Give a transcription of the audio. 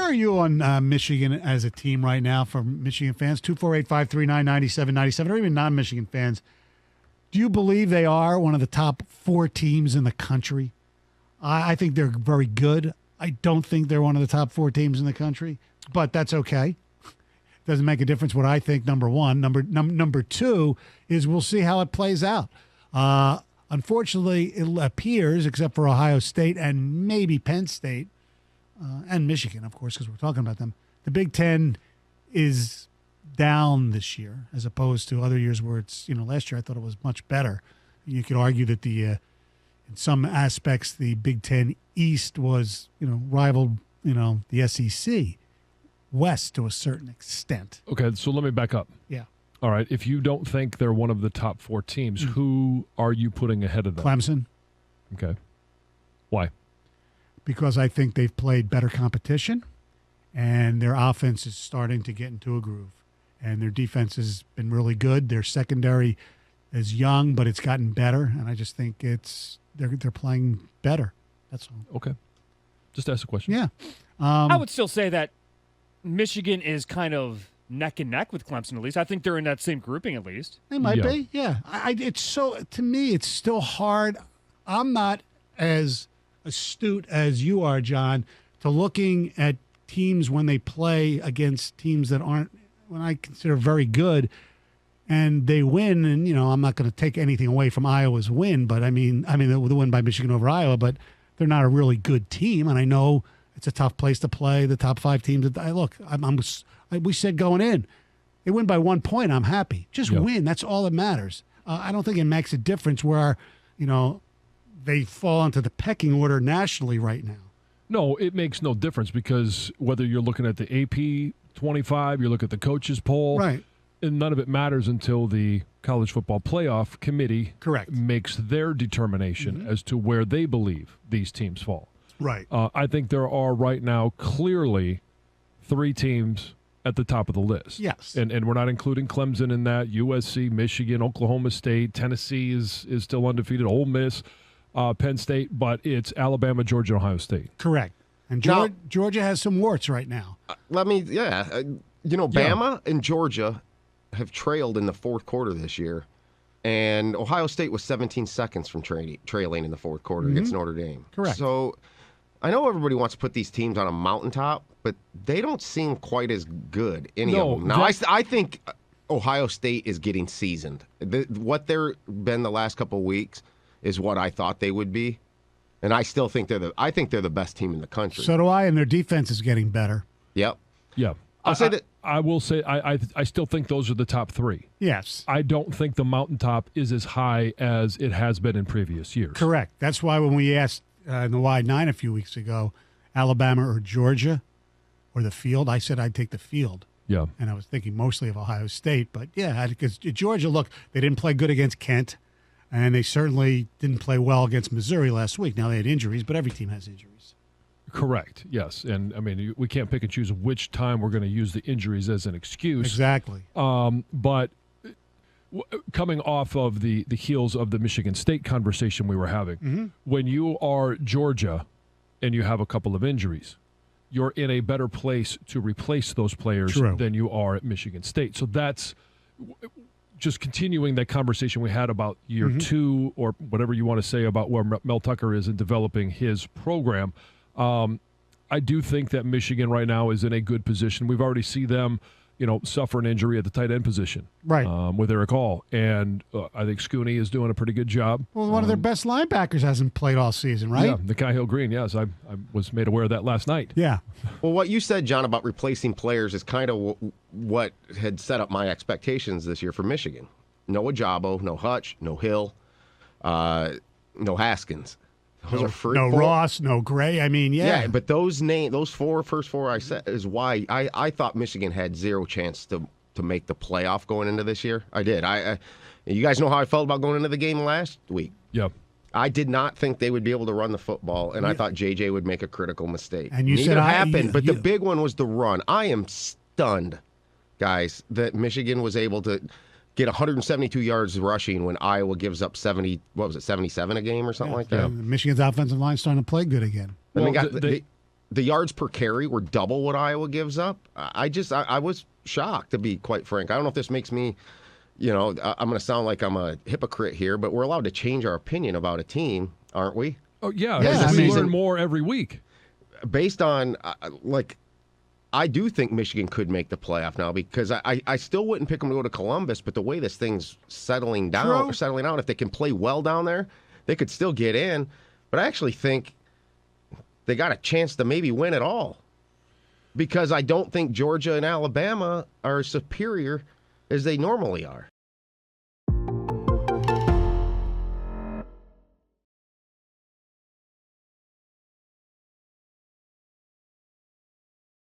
are you on Michigan as a team right now for Michigan fans? 248-539-9797, or even non-Michigan fans. Do you believe they are one of the top 4 teams in the country? I think they're very good. I don't think they're one of the top 4 teams in the country, but that's okay. Doesn't make a difference what I think, number one. Number two is we'll see how it plays out. Unfortunately, it appears, except for Ohio State and maybe Penn State, and Michigan, of course, because we're talking about them, the Big Ten is down this year as opposed to other years where it's, last year I thought it was much better. You could argue that in some aspects, the Big Ten East was, rivaled, the SEC West to a certain extent. Okay, so let me back up. Yeah. All right, if you don't think they're one of the top 4 teams, who are you putting ahead of them? Clemson. Okay. Why? Because I think they've played better competition, and their offense is starting to get into a groove. And their defense has been really good. Their secondary is young, but it's gotten better, and I just think they're playing better. That's all. Okay. Just ask a question. Yeah. I would still say that Michigan is kind of neck and neck with Clemson, at least. I think they're in that same grouping, at least. They might be, yeah. To me, it's still hard. I'm not as astute as you are, John, to looking at teams when they play against teams that aren't, when I consider very good, and they win. And I'm not going to take anything away from Iowa's win, but I mean the win by Michigan over Iowa, but they're not a really good team, and I know it's a tough place to play. The top 5 teams. We said going in, they win by 1 point. I'm happy. Just win. That's all that matters. I don't think it makes a difference where they fall into the pecking order nationally right now. No, it makes no difference because whether you're looking at the AP 25, you look at the coaches poll, right, and none of it matters until the College Football Playoff Committee makes their determination as to where they believe these teams fall. Right. I think there are right now clearly 3 teams at the top of the list. Yes. And we're not including Clemson in that. USC, Michigan, Oklahoma State, Tennessee is still undefeated, Ole Miss, Penn State, but it's Alabama, Georgia, Ohio State. Correct. And Georgia has some warts right now. Bama and Georgia have trailed in the fourth quarter this year, and Ohio State was 17 seconds from trailing in the fourth quarter against Notre Dame. Correct. So I know everybody wants to put these teams on a mountaintop, but they don't seem quite as good, any of them. Now, I think Ohio State is getting seasoned. What they've been the last couple of weeks is what I thought they would be, and I still think they're the best team in the country. So do I, and their defense is getting better. Yep. Yeah. I will say I still think those are the top 3. Yes. I don't think the mountaintop is as high as it has been in previous years. Correct. That's why when we asked in the Wide 9 a few weeks ago, Alabama or Georgia or the field, I said I'd take the field. Yeah. And I was thinking mostly of Ohio State. But, yeah, because Georgia, look, they didn't play good against Kent, and they certainly didn't play well against Missouri last week. Now they had injuries, but every team has injuries. Correct, yes. And, I mean, we can't pick and choose which time we're going to use the injuries as an excuse. Exactly. But coming off of the heels of the Michigan State conversation we were having, when you are Georgia and you have a couple of injuries, you're in a better place to replace those players than you are at Michigan State. So that's just continuing that conversation we had about year 2 or whatever you want to say about where Mel Tucker is in developing his program. I do think that Michigan right now is in a good position. We've already seen them, suffer an injury at the tight end position, right? With Eric Hall, and I think Stoney is doing a pretty good job. Well, one of their best linebackers hasn't played all season, right? Yeah, Nikhil Green. Yes, I was made aware of that last night. Yeah. Well, what you said, John, about replacing players is kind of what had set up my expectations this year for Michigan. No Ajabo, no Hutch, no Hill, no Haskins. No Ross, no Gray. I mean, yeah, but those first four I said is why I thought Michigan had zero chance to make the playoff going into this year. I did. You guys know how I felt about going into the game last week. Yep. I did not think they would be able to run the football, and I thought JJ would make a critical mistake. And you Neither said happened, but the big one was the run. I am stunned, guys, that Michigan was able to get 172 yards rushing when Iowa gives up 77 a game or something like that? Michigan's offensive line starting to play good again. Well, the yards per carry were double what Iowa gives up. I was shocked, to be quite frank. I don't know if this makes me, I'm going to sound like I'm a hypocrite here, but we're allowed to change our opinion about a team, aren't we? Oh, yeah. Yeah, We learn more every week. Based on, I do think Michigan could make the playoff now, because I still wouldn't pick them to go to Columbus, but the way this thing's settling out, if they can play well down there, they could still get in. But I actually think they got a chance to maybe win it all, because I don't think Georgia and Alabama are as superior as they normally are.